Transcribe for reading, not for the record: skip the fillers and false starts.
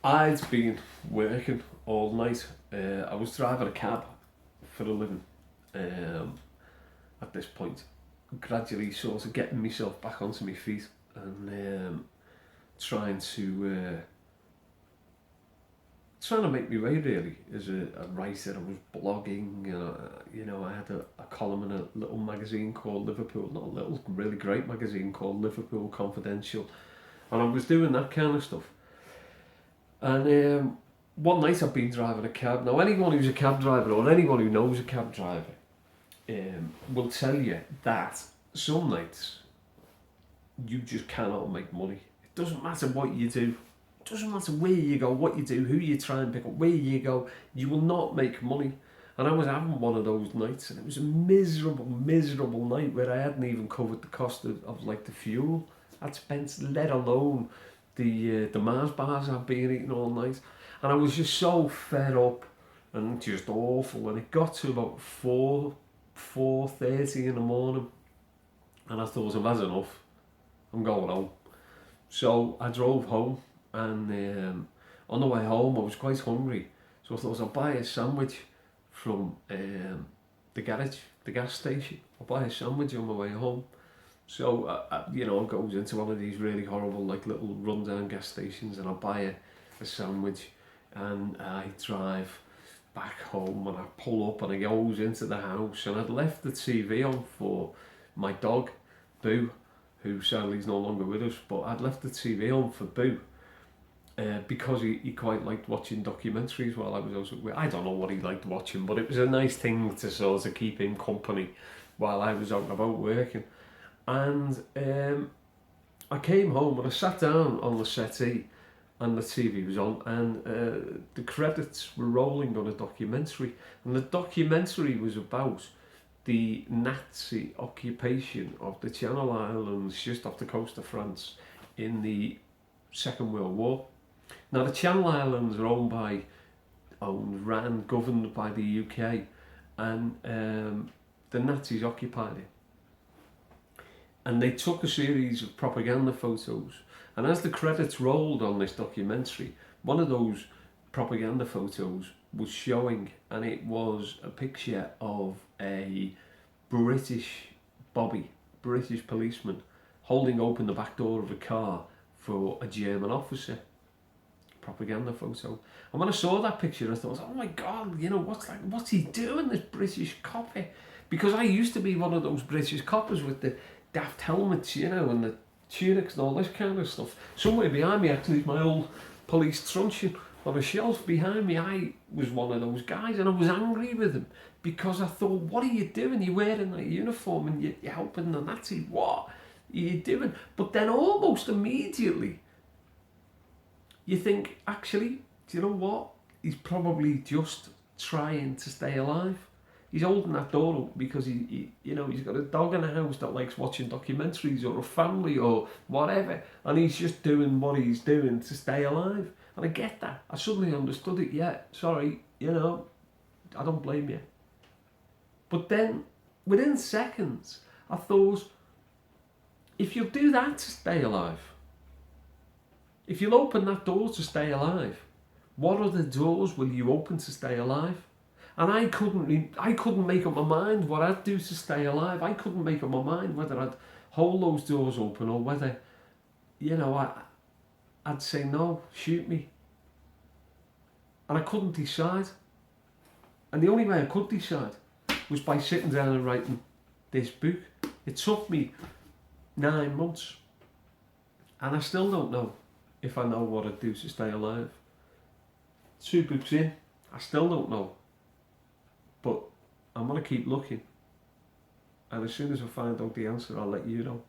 I'd been working all night. I was driving a cab for a living at this point. Gradually sort of getting myself back onto my feet and trying to make my way really as a writer. I was blogging, I had a column in a little magazine called Liverpool, not a little, really great magazine called Liverpool Confidential, and I was doing that kind of stuff. And one night I've been driving a cab. Now anyone who's a cab driver or anyone who knows a cab driver will tell you that some nights you just cannot make money. It doesn't matter what you do. It doesn't matter where you go, what you do, who you try and pick up, where you go, you will not make money. And I was having one of those nights, and it was a miserable night where I hadn't even covered the cost of like the fuel I'd spent, let alone the Mars bars I've been eating all night. And I was just so fed up and just awful. And it got to about 4:30 in the morning, and I thought, I've had enough, I'm going home. So I drove home, and on the way home I was quite hungry, so I thought I'll buy a sandwich from the gas station. I'll buy a sandwich on my way home. So I goes into one of these really horrible like little rundown gas stations, and I buy a sandwich, and I drive back home, and I pull up, and I goes into the house, and I'd left the TV on for my dog Boo, who sadly is no longer with us, but I'd left the TV on for Boo because he quite liked watching documentaries while I was also, I don't know what he liked watching, but it was a nice thing to sort of keep him company while I was out and about working. And I came home and I sat down on the settee, and the TV was on, and the credits were rolling on a documentary, and the documentary was about the Nazi occupation of the Channel Islands just off the coast of France in the Second World War. Now the Channel Islands are governed by the UK, and the Nazis occupied it. And they took a series of propaganda photos, and as the credits rolled on this documentary, one of those propaganda photos was showing, and it was a picture of a British policeman, holding open the back door of a car for a German officer. Propaganda photo. And when I saw that picture, I thought, oh my God, what's he doing, this British copper? Because I used to be one of those British coppers with the daft helmets, and the tunics and all this kind of stuff. Somewhere behind me actually is my old police truncheon on a shelf behind me. I was one of those guys, and I was angry with him because I thought, what are you doing? You're wearing that uniform and you're helping the Nazis. What are you doing? But then almost immediately you think, actually, do you know what? He's probably just trying to stay alive. He's holding that door up because he's got a dog in the house that likes watching documentaries, or a family or whatever, and he's just doing what he's doing to stay alive. And I get that. I suddenly understood it. Yeah, sorry, I don't blame you. But then, within seconds, I thought, if you'll do that to stay alive, if you'll open that door to stay alive, what other doors will you open to stay alive? And I couldn't make up my mind what I'd do to stay alive. I couldn't make up my mind whether I'd hold those doors open or whether, I'd say no, shoot me. And I couldn't decide. And the only way I could decide was by sitting down and writing this book. It took me 9 months, and I still don't know if I know what I'd do to stay alive. 2 books in, I still don't know. But I'm going to keep looking, and as soon as I find out the answer, I'll let you know.